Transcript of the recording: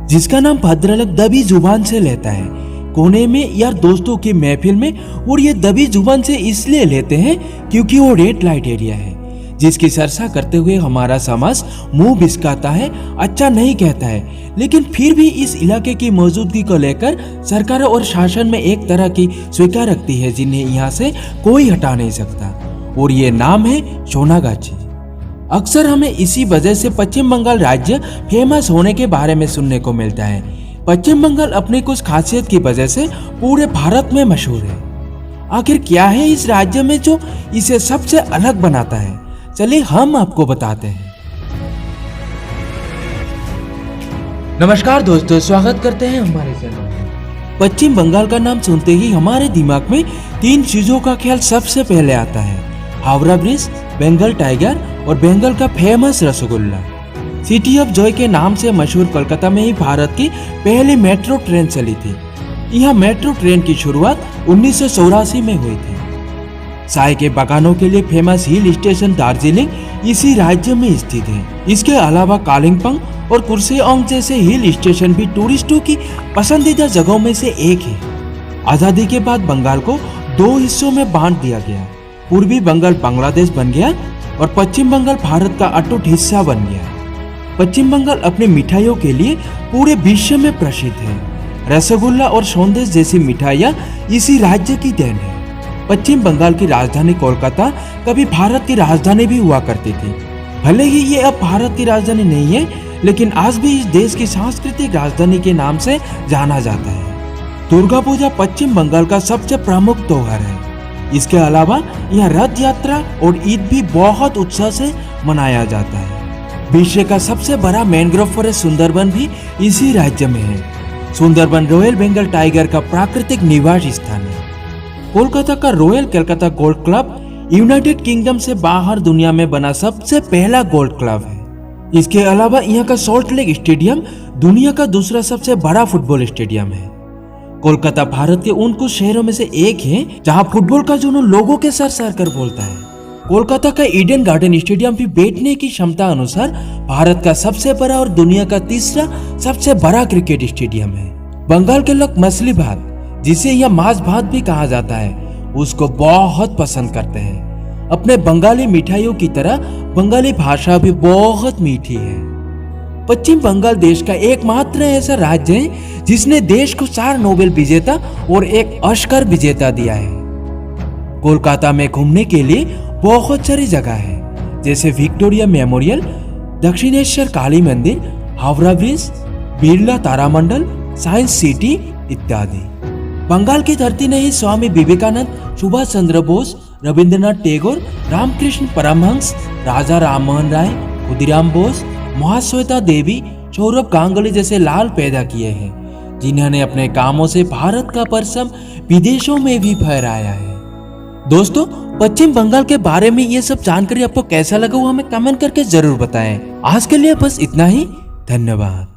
जिसका नाम भद्रलोक दबी जुबान से लेता है, कोने में या दोस्तों की महफिल में। और ये दबी जुबान से इसलिए लेते हैं क्योंकि वो रेड लाइट एरिया है, जिसकी चर्चा करते हुए हमारा समाज मुंह बिस्काता है, अच्छा नहीं कहता है। लेकिन फिर भी इस इलाके की मौजूदगी को लेकर सरकार और शासन में एक तरह की स्वीकार रखती है, जिन्हें यहाँ से कोई हटा नहीं सकता। और ये नाम है सोनागाछी। अक्सर हमें इसी वजह से पश्चिम बंगाल राज्य फेमस होने के बारे में सुनने को मिलता है। पश्चिम बंगाल अपनी कुछ खासियत की वजह से पूरे भारत में मशहूर है। आखिर क्या है इस राज्य में जो इसे सबसे अलग बनाता है? चलिए हम आपको बताते हैं। नमस्कार दोस्तों, स्वागत करते हैं हमारे चैनल में। पश्चिम बंगाल का नाम सुनते ही हमारे दिमाग में तीन चीजों का ख्याल सबसे पहले आता है: हावड़ा ब्रिज, बंगाल टाइगर और बंगाल का famous rasgulla. City of Joy के नाम से मशहूर कोलकाता में ही भारत की पहली मेट्रो ट्रेन चली थी। यह मेट्रो ट्रेन की शुरुआत 1984 में हुई थी। चाय के बागानों के लिए फेमस हिल स्टेशन दार्जिलिंग इसी राज्य में स्थित है। इसके अलावा कालिम्पोंग और कुर्सेओंग जैसे हिल स्टेशन भी टूरिस्टों की पसंदीदा जगहों में से एक है। आजादी के बाद बंगाल को दो हिस्सों में बांट दिया गया। पूर्वी बंगाल बांग्लादेश बन गया और पश्चिम बंगाल भारत का अटूट हिस्सा बन गया। पश्चिम बंगाल अपनी मिठाइयों के लिए पूरे विश्व में प्रसिद्ध है। रसगुल्ला और संदेश जैसी मिठाइयाँ इसी राज्य की देन है। पश्चिम बंगाल की राजधानी कोलकाता कभी भारत की राजधानी भी हुआ करती थी। भले ही ये अब भारत की राजधानी नहीं है, लेकिन आज भी इस देश की सांस्कृतिक राजधानी के नाम से जाना जाता है। दुर्गा पूजा पश्चिम बंगाल का सबसे प्रमुख त्योहार है। इसके अलावा यहाँ रथ यात्रा और ईद भी बहुत उत्साह से मनाया जाता है। विश्व का सबसे बड़ा मैंग्रोव फॉरेस्ट सुंदरबन भी इसी राज्य में है। सुंदरबन रॉयल बंगाल टाइगर का प्राकृतिक निवास स्थान है। कोलकाता का royal Calcutta golf club United kingdom से बाहर दुनिया में बना सबसे पहला गोल्फ क्लब है। इसके अलावा यहाँ का सॉल्ट लेक स्टेडियम दुनिया का दूसरा सबसे बड़ा फुटबॉल स्टेडियम है। कोलकाता भारत के उन कुछ शहरों में से एक है जहाँ फुटबॉल का जुनून लोगों के सर सर कर बोलता है। कोलकाता का ईडन गार्डन स्टेडियम भी बैठने की क्षमता अनुसार भारत का सबसे बड़ा और दुनिया का तीसरा सबसे बड़ा क्रिकेट स्टेडियम है। बंगाल के लोग मछली भात, जिसे यह मांस भात भी कहा जाता है, उसको बहुत पसंद करते हैं। अपने बंगाली मिठाइयों की तरह बंगाली भाषा भी बहुत मीठी है। पश्चिम बंगाल देश का एकमात्र ऐसा राज्य है जिसने देश को 4 नोबेल विजेता और 1 ऑस्कर विजेता दिया है। कोलकाता में घूमने के लिए बहुत सारी जगह है, जैसे विक्टोरिया मेमोरियल, दक्षिणेश्वर काली मंदिर, हावड़ा ब्रिज, बिरला तारामंडल, साइंस सिटी इत्यादि। बंगाल की धरती ने ही स्वामी विवेकानंद, सुभाष चंद्र बोस, रविंद्रनाथ टैगोर, रामकृष्ण परमहंस, राजा राममोहन राय, खुदीराम बोस, महाश्वेता देवी, सौरभ गांगुली जैसे लाल पैदा किए हैं, जिन्होंने अपने कामों से भारत का परचम विदेशों में भी फहराया है। दोस्तों, पश्चिम बंगाल के बारे में ये सब जानकारी आपको कैसा लगा वो हमें कमेंट करके जरूर बताएं। आज के लिए बस इतना ही। धन्यवाद।